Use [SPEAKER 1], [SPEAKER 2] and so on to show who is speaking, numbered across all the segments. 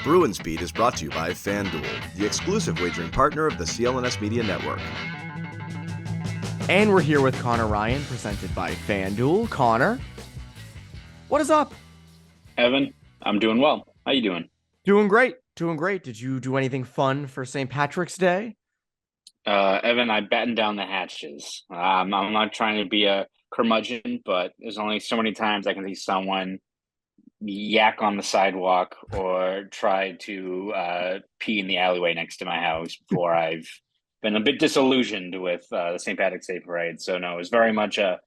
[SPEAKER 1] Bruins Beat is brought to you by FanDuel, the exclusive wagering partner of the CLNS Media Network.
[SPEAKER 2] And we're here with Conor Ryan, presented by FanDuel. Conor, what is up?
[SPEAKER 3] Evan, I'm doing well. How you doing?
[SPEAKER 2] Doing great. Did you do anything fun for St. Patrick's Day?
[SPEAKER 3] Evan, I battened down the hatches. I'm not trying to be a curmudgeon, but there's only so many times I can see someone yak on the sidewalk or try to pee in the alleyway next to my house before I've been a bit disillusioned with the St. Patrick's Day parade. So no, it was very much a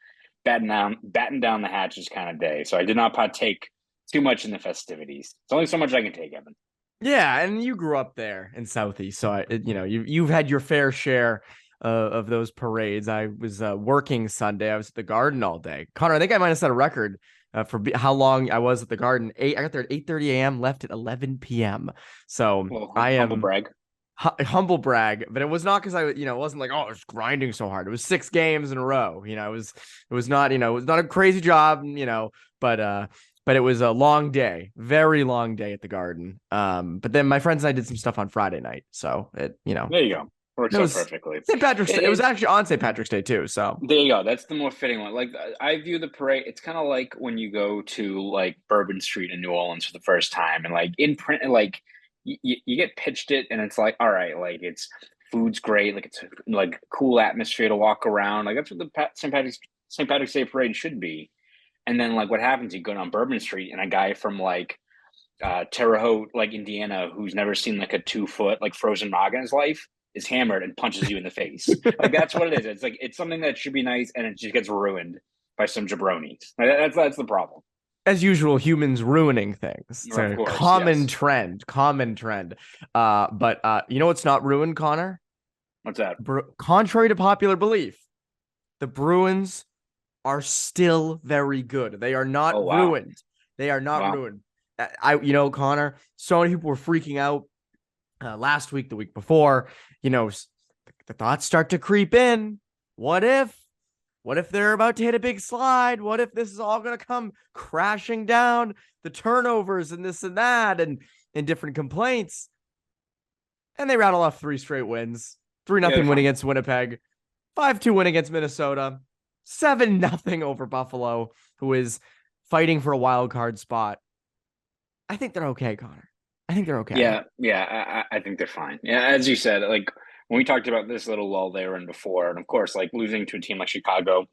[SPEAKER 3] batten down the hatches kind of day. So I did not partake too much in the festivities. It's only so much I can take, Evan.
[SPEAKER 2] Yeah, and you grew up there in Southeast, so you've had your fair share of those parades. I was working Sunday. I was at the Garden all day. Conor, I think I might have set a record for how long I was at the Garden. I got there at 8:30 a.m., left at 11 p.m. So
[SPEAKER 3] Well,
[SPEAKER 2] I am
[SPEAKER 3] humble brag.
[SPEAKER 2] Humble brag, but it was not because it wasn't like, oh, I was grinding so hard. It was 6 games in a row. It was not a crazy job, but it was a long day, very long day at the Garden. But then my friends and I did some stuff on Friday night. So
[SPEAKER 3] There you go. Works out perfectly.
[SPEAKER 2] St. Patrick's Day. It was actually on St. Patrick's Day too. So
[SPEAKER 3] there you go. That's the more fitting one. Like I view the parade. It's kind of like when you go to like Bourbon Street in New Orleans for the first time, and like in print, like you get pitched it, and it's like, all right, like it's food's great, like it's like a cool atmosphere to walk around. Like that's what the St. Patrick's Day parade should be. And then like what happens? You go down Bourbon Street, and a guy from like Terre Haute, like Indiana, who's never seen like a 2-foot like frozen log in his life, is hammered and punches you in the face. Like that's what it is. It's like it's something that should be nice, and it just gets ruined by some jabronis. Like, that's the problem.
[SPEAKER 2] As usual, humans ruining things. It's a common trend. But you know what's not ruined, Conor?
[SPEAKER 3] What's that?
[SPEAKER 2] Contrary to popular belief, the Bruins are still very good. They are not ruined. They are not ruined. Conor, so many people were freaking out last week, the week before. The thoughts start to creep in. What if they're about to hit a big slide? What if this is all going to come crashing down? The turnovers and this and that and different complaints. And they rattle off 3 straight wins. 3-0 win against Winnipeg. 5-2 win against Minnesota. 7-0 over Buffalo, who is fighting for a wild card spot. I think they're okay, Conor. I think they're okay.
[SPEAKER 3] Yeah, I think they're fine. Yeah, as you said, like when we talked about this little lull they were in before, and of course, like losing to a team like Chicago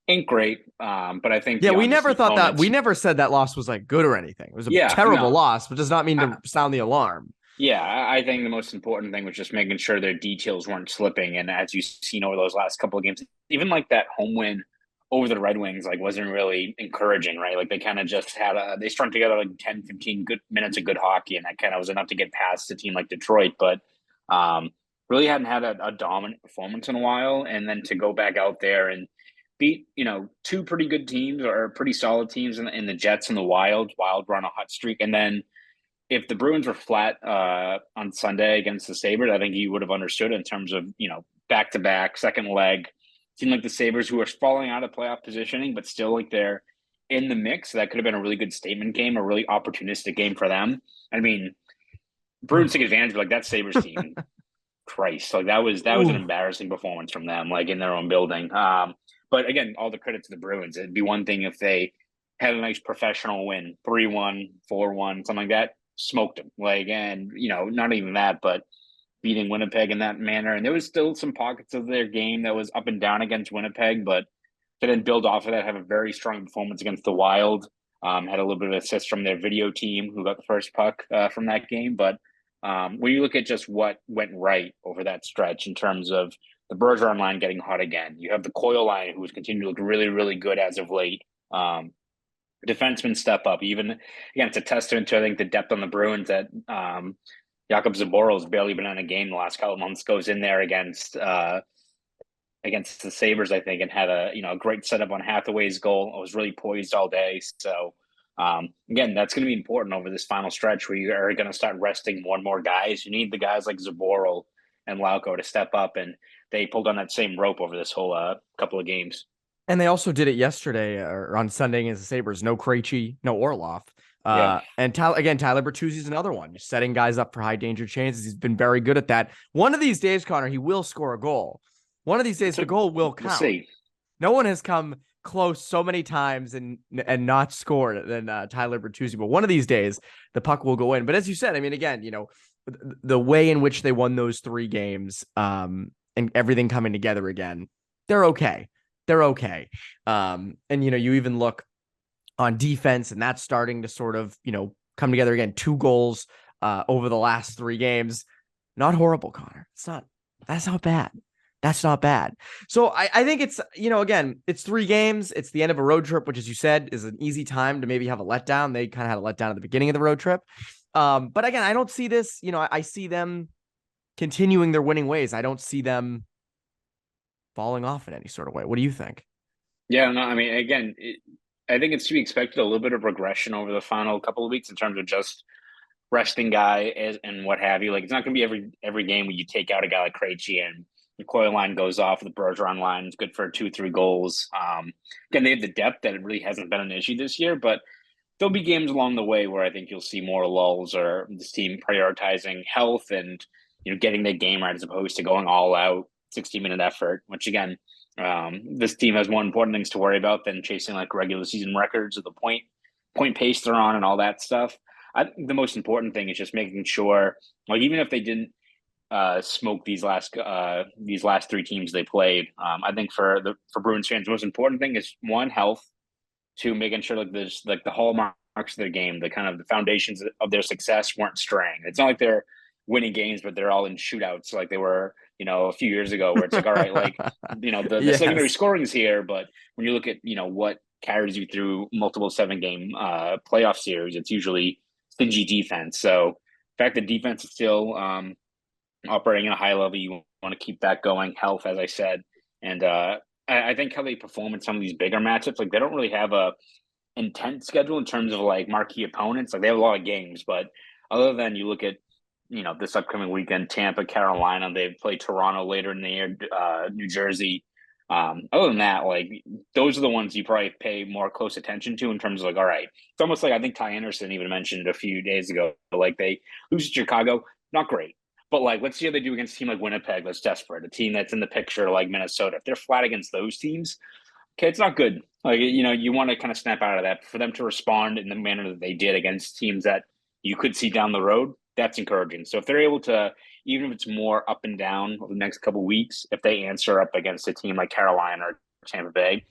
[SPEAKER 3] ain't great. But I think
[SPEAKER 2] we never thought that. We never said that loss was like good or anything. It was a terrible loss, but does not mean to sound the alarm.
[SPEAKER 3] Yeah, I think the most important thing was just making sure their details weren't slipping. And as you've seen over those last couple of games, even like that home win over the Red Wings, like wasn't really encouraging, right? Like they kind of just had they strung together like 10, 15 good minutes of good hockey, and that kind of was enough to get past a team like Detroit. But really hadn't had a dominant performance in a while. And then to go back out there and beat, 2 pretty good teams or pretty solid teams in the Jets and the Wild were on a hot streak. And then if the Bruins were flat on Sunday against the Sabres, I think you would have understood in terms of, back-to-back, second leg. Seemed like the Sabres, who are falling out of playoff positioning, but still like they're in the mix. That could have been a really good statement game, a really opportunistic game for them. I mean, Bruins took advantage of like that Sabres team. Christ, like that was an embarrassing performance from them, like in their own building. But again, all the credit to the Bruins. It'd be one thing if they had a nice professional win, 3-1, 4-1, something like that. Smoked them, not even that, but beating Winnipeg in that manner. And there was still some pockets of their game that was up and down against Winnipeg, but to then build off of that, have a very strong performance against the Wild. Had a little bit of assist from their video team who got the first puck from that game. But when you look at just what went right over that stretch in terms of the Bergeron line getting hot again, you have the Coyle line who has continued to look really, really good as of late. Defensemen step up. Even again, it's a testament to I think the depth on the Bruins that Jakub Zboril has barely been in a game the last couple of months. Goes in there against the Sabres, I think, and had a great setup on Hathaway's goal. It was really poised all day. So again, that's going to be important over this final stretch where you are going to start resting more and more guys. You need the guys like Zboril and Lauko to step up, and they pulled on that same rope over this whole couple of games.
[SPEAKER 2] And they also did it yesterday or on Sunday against the Sabres. No Krejci, no Orlov. And Tyler Bertuzzi is another one, setting guys up for high danger chances. He's been very good at that. One of these days, Conor, he will score a goal. One of these days, the goal will count. We'll see. No one has come close so many times and not scored than Tyler Bertuzzi. But one of these days, the puck will go in. But as you said, I mean, again, the way in which they won those 3 games and everything coming together again, they're okay. They're okay. And, you even look on defense, and that's starting to sort of, come together again. 2 goals over the last 3 games. Not horrible, Conor. That's not bad. That's not bad. So I think it's, again, it's 3 games. It's the end of a road trip, which, as you said, is an easy time to maybe have a letdown. They kind of had a letdown at the beginning of the road trip. But again, I don't see this, I see them continuing their winning ways. I don't see them falling off in any sort of way. What do you think?
[SPEAKER 3] Yeah, no, I mean, again, I think it's to be expected a little bit of regression over the final couple of weeks in terms of just resting guy and what have you. Like, it's not going to be every game where you take out a guy like Krejci and the Coyle line goes off, the Bergeron line is good for 2-3 goals. Again, they have the depth that it really hasn't been an issue this year, but there'll be games along the way where I think you'll see more lulls or this team prioritizing health and getting their game right as opposed to going all out 60-minute effort, which again, this team has more important things to worry about than chasing like regular season records or the point pace they're on and all that stuff. I think the most important thing is just making sure, like, even if they didn't smoke these last 3 teams they played, I think for Bruins fans, the most important thing is 1, health, 2, making sure like there's like the hallmarks of their game, the kind of the foundations of their success weren't straying. It's not like they're winning games, but they're all in shootouts like they were, a few years ago, where it's like, all right, like, the
[SPEAKER 2] Yes.
[SPEAKER 3] secondary scoring is here, but when you look at, what carries you through multiple 7-game playoff series, it's usually stingy defense. So the fact that defense is still operating at a high level, you want to keep that going. Health, as I said, and I think how they perform in some of these bigger matchups, like they don't really have a intense schedule in terms of like marquee opponents. Like they have a lot of games, but other than you look at this upcoming weekend, Tampa, Carolina, they play Toronto later in the year, New Jersey. Other than that, like those are the ones you probably pay more close attention to in terms of like, all right, it's almost like I think Ty Anderson even mentioned a few days ago, like they lose to Chicago, not great. But like, let's see how they do against a team like Winnipeg that's desperate, a team that's in the picture like Minnesota. If they're flat against those teams, okay, it's not good. Like, you want to kind of snap out of that. For them to respond in the manner that they did against teams that you could see down the road, that's encouraging. So if they're able to, even if it's more up and down over the next couple of weeks, if they answer up against a team like Carolina or Tampa Bay,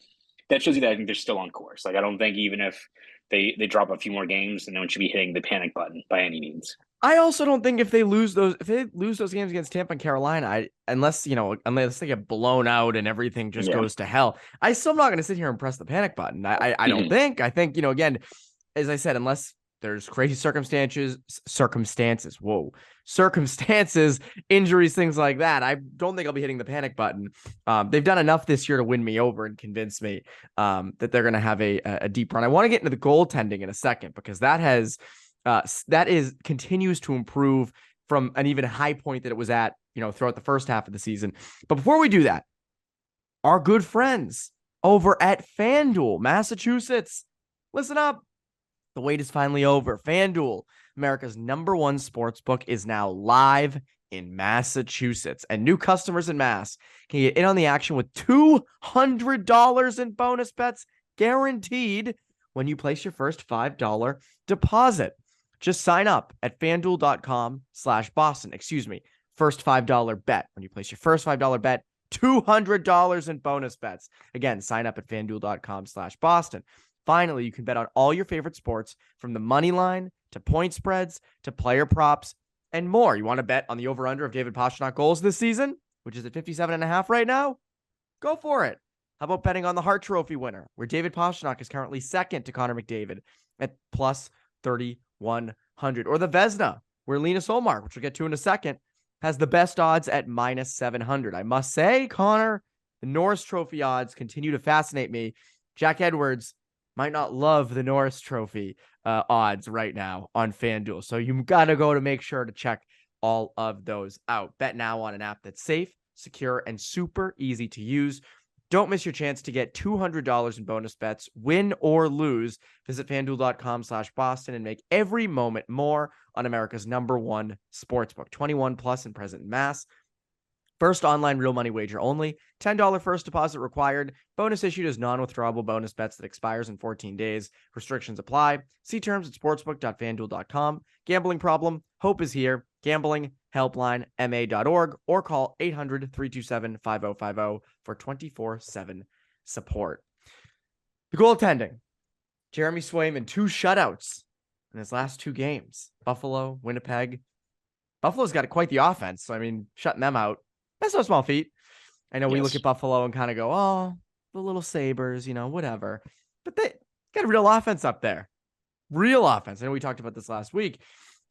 [SPEAKER 3] that shows you that I think they're still on course. Like, I don't think even if they drop a few more games, then no one should be hitting the panic button by any means.
[SPEAKER 2] I also don't think if they lose those games against Tampa and Carolina, unless they get blown out and everything just goes to hell, I'm still not going to sit here and press the panic button. I don't think. I think, again, as I said, unless there's crazy circumstances, injuries, things like that, I don't think I'll be hitting the panic button. They've done enough this year to win me over and convince me that they're going to have a deep run. I want to get into the goaltending in a second, because that continues to improve from an even high point that it was at, throughout the first half of the season. But before we do that, our good friends over at FanDuel, Massachusetts, listen up. The wait is finally over. FanDuel, America's #1 sportsbook, is now live in Massachusetts, and new customers in Mass can get in on the action with $200 in bonus bets guaranteed when you place your first $5 deposit. Just sign up at FanDuel.com/Boston. First $5 bet. When you place your first $5 bet, $200 in bonus bets. Again, sign up at FanDuel.com/Boston. Finally, you can bet on all your favorite sports, from the money line to point spreads to player props and more. You want to bet on the over-under of David Pastrnak goals this season, which is at 57.5 right now? Go for it. How about betting on the Hart Trophy winner, where David Pastrnak is currently second to Connor McDavid at plus 3,100, or the Vezina, where Linus Ullmark, which we'll get to in a second, has the best odds at minus 700. I must say, Connor, the Norris Trophy odds continue to fascinate me. Jack Edwards might not love the Norris Trophy odds right now on FanDuel. So you've got to go to make sure to check all of those out. Bet now on an app that's safe, secure, and super easy to use. Don't miss your chance to get $200 in bonus bets, win or lose. Visit FanDuel.com/Boston and make every moment more on America's #1 sportsbook. 21 plus and present in Mass. First online real money wager only. $10 first deposit required. Bonus issued as non-withdrawable bonus bets that expires in 14 days. Restrictions apply. See terms at sportsbook.fanduel.com. Gambling problem? Hope is here. Gambling helpline ma.org or call 800-327-5050 for 24/7 support. The goaltending. Jeremy Swayman, 2 shutouts in his last 2 games. Buffalo, Winnipeg. Buffalo's got quite the offense. So, I mean, shutting them out, that's no small feat. I know we look at Buffalo and kind of go, oh, the little Sabres, whatever. But they got a real offense up there. Real offense. I know we talked about this last week.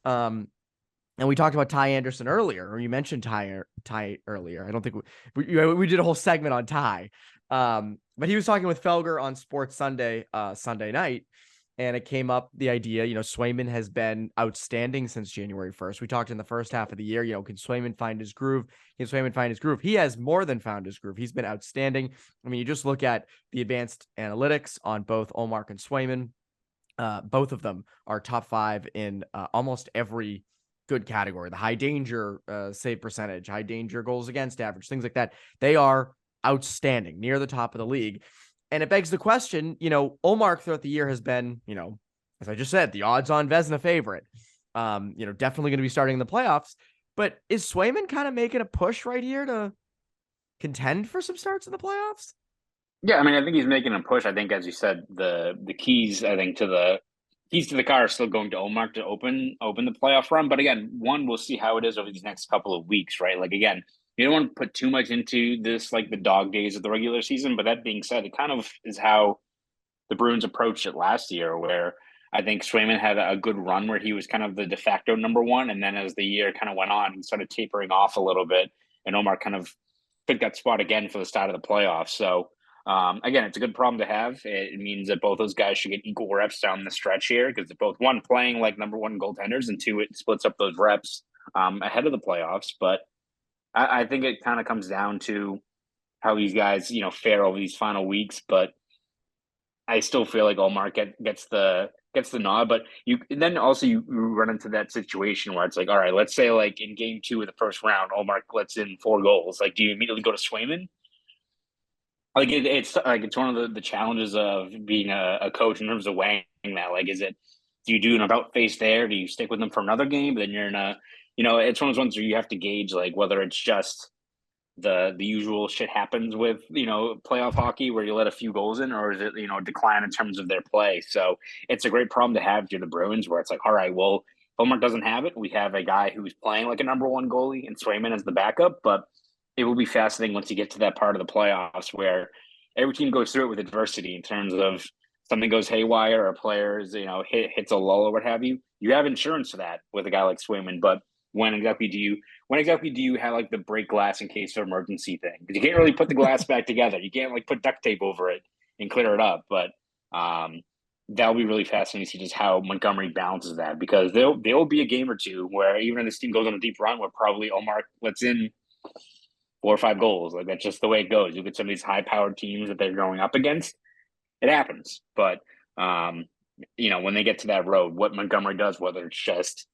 [SPEAKER 2] And we talked about Ty Anderson earlier, or you mentioned Ty earlier. I don't think we did a whole segment on Ty. But he was talking with Felger on Sports Sunday night. And it came up, the idea, Swayman has been outstanding since January 1st. We talked in the first half of the year, can Swayman find his groove? Can Swayman find his groove? He has more than found his groove. He's been outstanding. I mean, you just look at the advanced analytics on both Ullmark and Swayman. Both of them are top 5 in almost every good category. The high danger save percentage, high danger goals against average, things like that. They are outstanding, near the top of the league. And it begs the question, Ullmark throughout the year has been, as I just said, the odds-on Vezina favorite. Definitely going to be starting in the playoffs. But is Swayman kind of making a push right here to contend for some starts in the playoffs?
[SPEAKER 3] Yeah, I mean, I think he's making a push. I think, as you said, the keys, I think, to the car are still going to Ullmark to open the playoff run. But again, we'll see how it is over these next couple of weeks, right? Like, again, you don't want to put too much into this, like the dog days of the regular season. But that being said, it kind of is how the Bruins approached it last year, where I think Swayman had a good run where he was kind of the de facto number 1. And then as the year kind of went on, he started tapering off a little bit. And Ullmark kind of took that spot again for the start of the playoffs. So, again, it's a good problem to have. It means that both those guys should get equal reps down the stretch here because they're both, 1, playing like number 1 goaltenders, and 2, it splits up those reps ahead of the playoffs. But I think it kind of comes down to how these guys, fare over these final weeks. But I still feel like Ullmark gets the nod. But you run into that situation where it's like, all right, let's say like in game 2 of the first round, Ullmark lets in 4 goals. Like, do you immediately go to Swayman? Like it's one of the challenges of being a coach in terms of weighing that. Like, do you do an about face there? Do you stick with them for another game? But then you're in it's one of those ones where you have to gauge like whether it's just the usual shit happens with playoff hockey where you let a few goals in, or is it decline in terms of their play? So it's a great problem to have to the Bruins, where it's like, all right, well, Ullmark doesn't have it. We have a guy who's playing like a number 1 goalie and Swayman as the backup, but it will be fascinating once you get to that part of the playoffs where every team goes through it with adversity in terms of something goes haywire or players, hits a lull or what have you. You have insurance for that with a guy like Swayman, but when exactly do you have like the break glass in case of emergency thing? Because you can't really put the glass back together. You can't like put duct tape over it and clear it up. But that'll be really fascinating to see just how Montgomery balances that, because there will be a game or two where even if this team goes on a deep run, where probably Ullmark lets in 4 or 5 goals. Like, that's just the way it goes. You get some of these high-powered teams that they're going up against. It happens. But, when they get to that road, what Montgomery does, whether it's just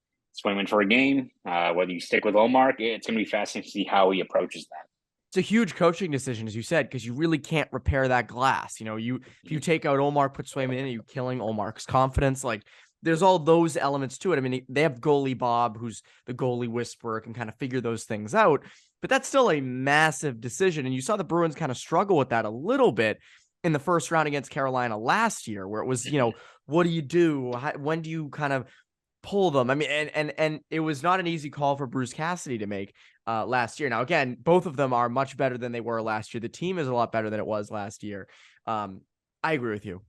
[SPEAKER 3] Swayman for a game, whether you stick with Ullmark, it's going to be fascinating to see how he approaches that.
[SPEAKER 2] It's a huge coaching decision, as you said, because you really can't repair that glass. If you take out Ullmark, put Swayman in, you're killing Ullmark's confidence. Like, there's all those elements to it. I mean, they have goalie Bob, who's the goalie whisperer, can kind of figure those things out. But that's still a massive decision. And you saw the Bruins kind of struggle with that a little bit in the first round against Carolina last year, where it was, what do you do? When do you kind of pull them? I mean, and it was not an easy call for Bruce Cassidy to make last year. Now, again, both of them are much better than they were last year. The team is a lot better than it was last year. I agree with you.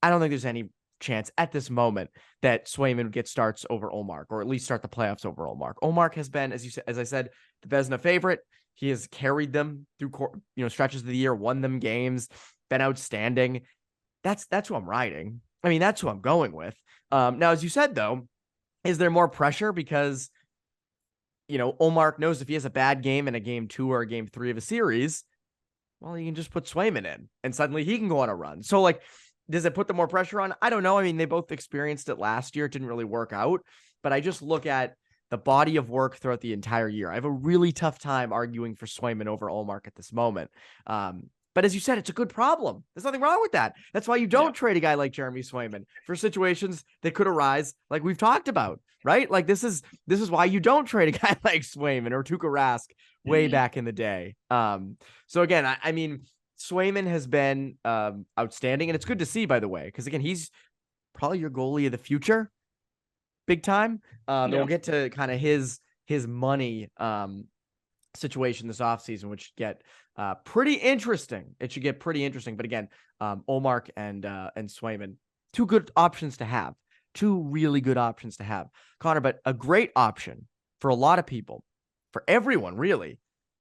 [SPEAKER 2] I don't think there's any chance at this moment that Swayman gets starts over Ullmark, or at least start the playoffs over Ullmark. Ullmark has been, as I said, the Vezina favorite. He has carried them through stretches of the year, won them games, been outstanding. That's who I'm riding. I mean, that's who I'm going with. Now, as you said, though, is there more pressure because Ullmark knows if he has a bad game in a game 2 or a game 3 of a series, Well, you can just put Swayman in and suddenly he can go on a run. So like, does it put the more pressure on? I don't know. I mean, they both experienced it last year. It didn't really work out, but I just look at the body of work throughout the entire year. I have a really tough time arguing for Swayman over Ullmark at this moment. But as you said, it's a good problem. There's nothing wrong with that. That's why you don't trade a guy like Jeremy Swayman for situations that could arise, like we've talked about, right? Like this is why you don't trade a guy like Swayman or Tuukka Rask way back in the day. So again, I mean, Swayman has been outstanding, and it's good to see, by the way, because again, he's probably your goalie of the future, big time. And we'll get to kind of his money situation this offseason, which get pretty interesting. It should get pretty interesting. But again, Ullmark and Swayman, two good options to have, two really good options to have, Conor. But a great option for a lot of people, for everyone really,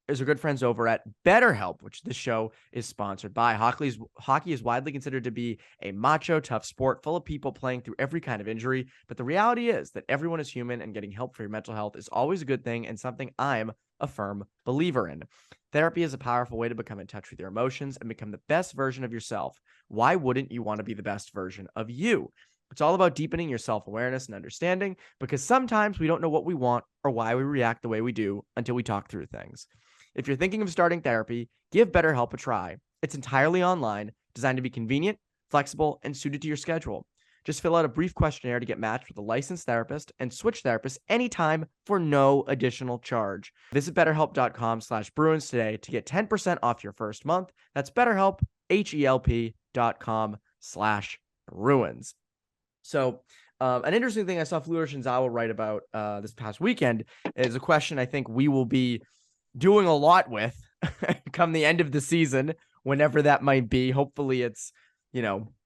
[SPEAKER 2] is our good friends over at BetterHelp, which this show is sponsored by. Hockey is widely considered to be a macho, tough sport full of people playing through every kind of injury. But the reality is that everyone is human, and getting help for your mental health is always a good thing, and something I'm a firm believer in. Therapy is a powerful way to become in touch with your emotions and become the best version of yourself. Why wouldn't you want to be the best version of you? It's all about deepening your self-awareness and understanding, because sometimes we don't know what we want or why we react the way we do until we talk through things. If you're thinking of starting therapy, give BetterHelp a try. It's entirely online, designed to be convenient, flexible, and suited to your schedule. Just fill out a brief questionnaire to get matched with a licensed therapist and switch therapists anytime for no additional charge. Visit BetterHelp.com/Bruins today to get 10% off your first month. That's BetterHelp, HELP.com/Bruins. So an interesting thing I saw Fleur Shinzawa write about this past weekend is a question I think we will be doing a lot with come the end of the season, whenever that might be. Hopefully it's,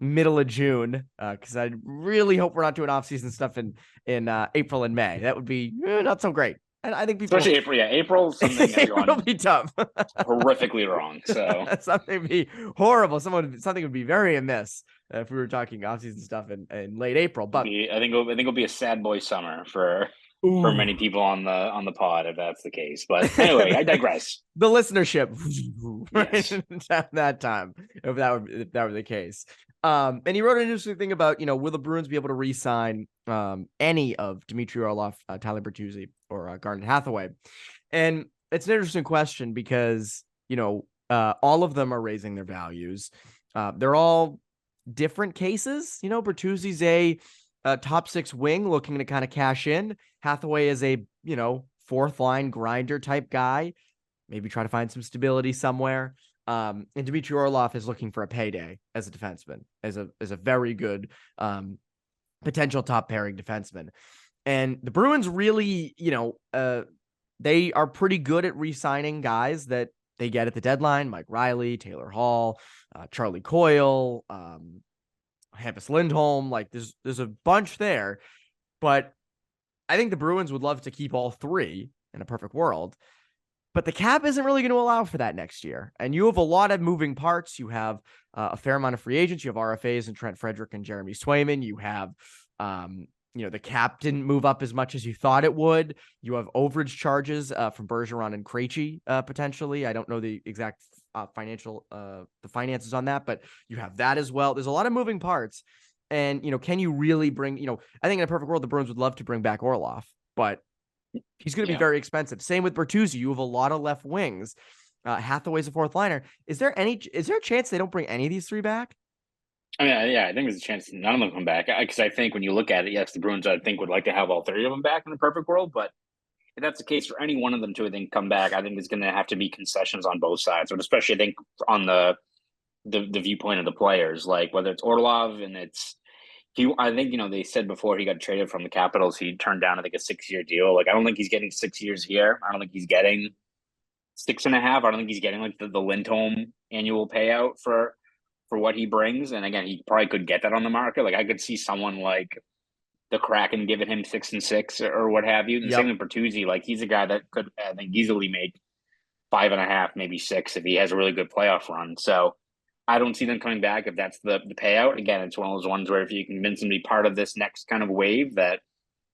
[SPEAKER 2] middle of June, because I really hope we're not doing off-season stuff in April and May. That would be not so great. And I think people,
[SPEAKER 3] especially April, April, something
[SPEAKER 2] it'll be tough,
[SPEAKER 3] horrifically wrong. So
[SPEAKER 2] something would be horrible. Something would be very amiss if we were talking off-season stuff in late April. But
[SPEAKER 3] I think it'll be a sad boy summer for many people on the pod, if that's the case. But anyway, I digress.
[SPEAKER 2] The listenership,
[SPEAKER 3] yes.
[SPEAKER 2] Right, that time, if that were the case. And he wrote an interesting thing about, will the Bruins be able to re-sign any of Dmitry Orlov, Tyler Bertuzzi, or Garnet Hathaway? And it's an interesting question because, all of them are raising their values. They're all different cases. Bertuzzi's a top six wing looking to kind of cash in. Hathaway is a, fourth line grinder type guy, maybe try to find some stability somewhere. And Dmitry Orlov is looking for a payday as a defenseman, as a very good potential top pairing defenseman. And the Bruins really, they are pretty good at re-signing guys that they get at the deadline. Mike Riley, Taylor Hall, Charlie Coyle, Hampus Lindholm. Like there's a bunch there, but I think the Bruins would love to keep all three in a perfect world. But the cap isn't really going to allow for that next year. And you have a lot of moving parts. You have a fair amount of free agents. You have RFAs and Trent Frederick and Jeremy Swayman. You have, the cap didn't move up as much as you thought it would. You have overage charges from Bergeron and Krejci potentially. I don't know the exact the finances on that, but you have that as well. There's a lot of moving parts. And, can you really bring, I think in a perfect world, the Bruins would love to bring back Orlov, but he's going to be very expensive. Same with Bertuzzi. You have a lot of left wings. Hathaway's a fourth liner. Is there a chance they don't bring any of these three back?
[SPEAKER 3] I mean, I think there's a chance none of them come back. Because I think when you look at it, yes, the Bruins, I think, would like to have all three of them back in the perfect world. But if that's the case for any one of them to, I think, come back, I think there's going to have to be concessions on both sides. But especially, I think, on the viewpoint of the players, like whether it's Orlov and I think, they said before he got traded from the Capitals, he turned down, I think, a 6-year deal. Like, I don't think he's getting 6 years here. I don't think he's getting 6.5. I don't think he's getting like the Lindholm annual payout for what he brings. And again, he probably could get that on the market. Like, I could see someone like the Kraken giving him 6 and 6 or what have you. The same with Bertuzzi. Like, he's a guy that could, I think, easily make 5.5, maybe 6 if he has a really good playoff run. So I don't see them coming back if that's the payout. Again, it's one of those ones where if you convince them to be part of this next kind of wave, that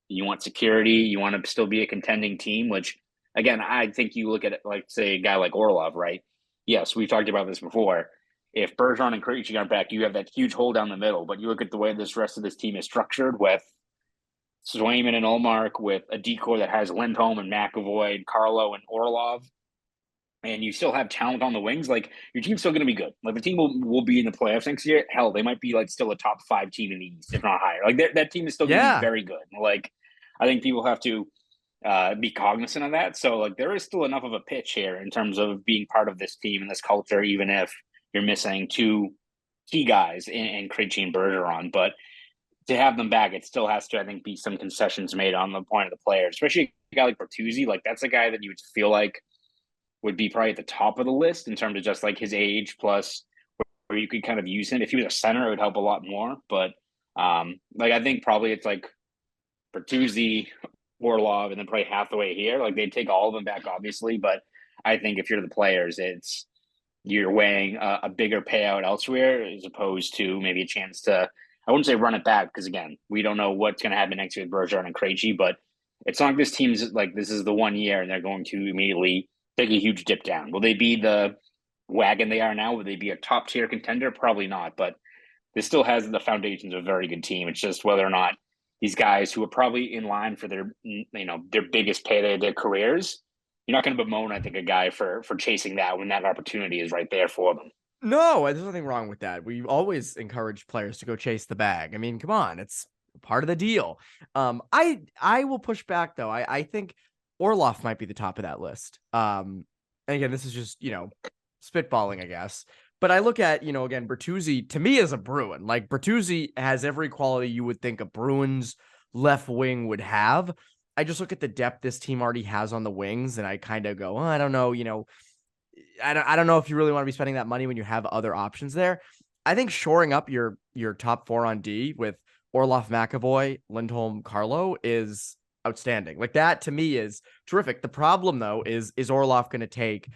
[SPEAKER 3] you want security, you want to still be a contending team, which, again, I think you look at it like, say, a guy like Orlov, right? yes, we've talked about this before. If Bergeron and Krejci aren't back, you have that huge hole down the middle. But you look at the way this rest of this team is structured with Swayman and Ullmark, with a decor that has Lindholm and McAvoy, Carlo and Orlov, and you still have talent on the wings. Like, your team's still going to be good. Like, the team will be in the playoffs next year. Hell, they might be like still a top 5 team in the East, if not higher. Like, that team is still going to be very good. Like, I think people have to be cognizant of that. So, like, there is still enough of a pitch here in terms of being part of this team and this culture, even if you're missing 2 key guys in Krejci and Bergeron. But to have them back, it still has to, I think, be some concessions made on the point of the player, especially a guy like Bertuzzi. Like, that's a guy that you would feel like would be probably at the top of the list in terms of just like his age, plus where you could kind of use him. If he was a center, it would help a lot more. But like, I think probably it's like Bertuzzi, Orlov, and then probably Hathaway here. Like, they'd take all of them back, obviously. But I think if you're the players, you're weighing a bigger payout elsewhere as opposed to maybe a chance to, I wouldn't say run it back, because again, we don't know what's going to happen next year with Bergeron and Krejci, but it's not like this team's like, this is the 1 year and they're going to immediately take a huge dip down. Will they be the wagon they are now? Will they be a top tier contender? Probably not, but this still has the foundations of a very good team. It's just whether or not these guys who are probably in line for their biggest payday of their careers, you're not going to bemoan, I think, a guy for chasing that when that opportunity is right there for them.
[SPEAKER 2] No, there's nothing wrong with that. We always encourage players to go chase the bag. I mean, come on, it's part of the deal. I will push back though. I think Orlov might be the top of that list. And again, this is just, spitballing, I guess. But I look at, again, Bertuzzi to me is a Bruin. Like, Bertuzzi has every quality you would think a Bruins left wing would have. I just look at the depth this team already has on the wings, and I kind of go, I don't know, I don't know if you really want to be spending that money when you have other options there. I think shoring up your top 4 on D with Orlov, McAvoy, Lindholm, Carlo is outstanding. Like, that to me is terrific. The problem though is Orlov going to take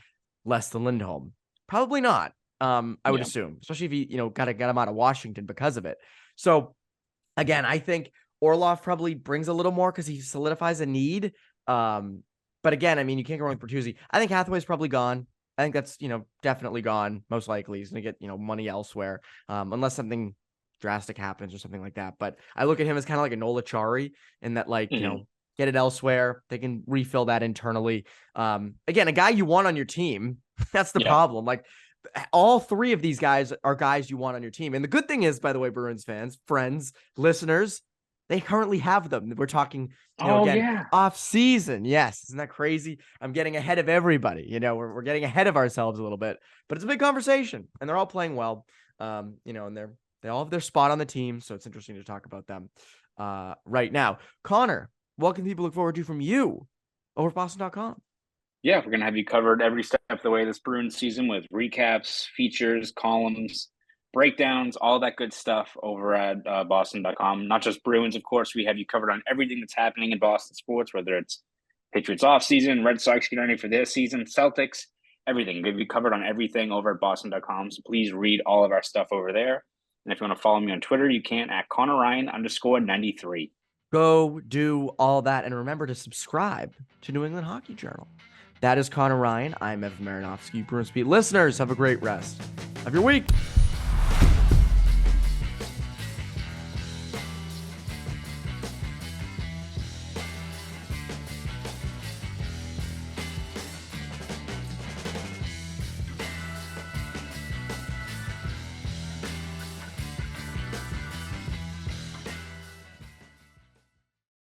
[SPEAKER 2] less than Lindholm? Probably not. I would assume, especially if he, got him out of Washington because of it. So again, I think Orlov probably brings a little more because he solidifies a need. But again, I mean, you can't go wrong with Bertuzzi. I think Hathaway's probably gone. I think that's, definitely gone. Most likely he's going to get, money elsewhere. Unless something drastic happens or something like that. But I look at him as kind of like a Nola Chari in that, like, get it elsewhere. They can refill that internally. Again, a guy you want on your team. That's the problem. Like, all 3 of these guys are guys you want on your team. And the good thing is, by the way, Bruins fans, friends, listeners, they currently have them. We're talking, off season. Yes. Isn't that crazy? I'm getting ahead of everybody. We're getting ahead of ourselves a little bit, but it's a big conversation and they're all playing well. And they all have their spot on the team. So it's interesting to talk about them right now. Conor, what can people look forward to from you over at Boston.com?
[SPEAKER 3] Yeah, we're going to have you covered every step of the way this Bruins season with recaps, features, columns, breakdowns, all that good stuff over at Boston.com. Not just Bruins, of course. We have you covered on everything that's happening in Boston sports, whether it's Patriots offseason, Red Sox getting ready for their season, Celtics, everything. We'll be covered on everything over at Boston.com. So please read all of our stuff over there. And if you want to follow me on Twitter, you can at ConorRyan_93.
[SPEAKER 2] Go do all that. And remember to subscribe to New England Hockey Journal. That is Conor Ryan. I'm Evan Marinofsky. Bruins Beat listeners, have a great rest of your week.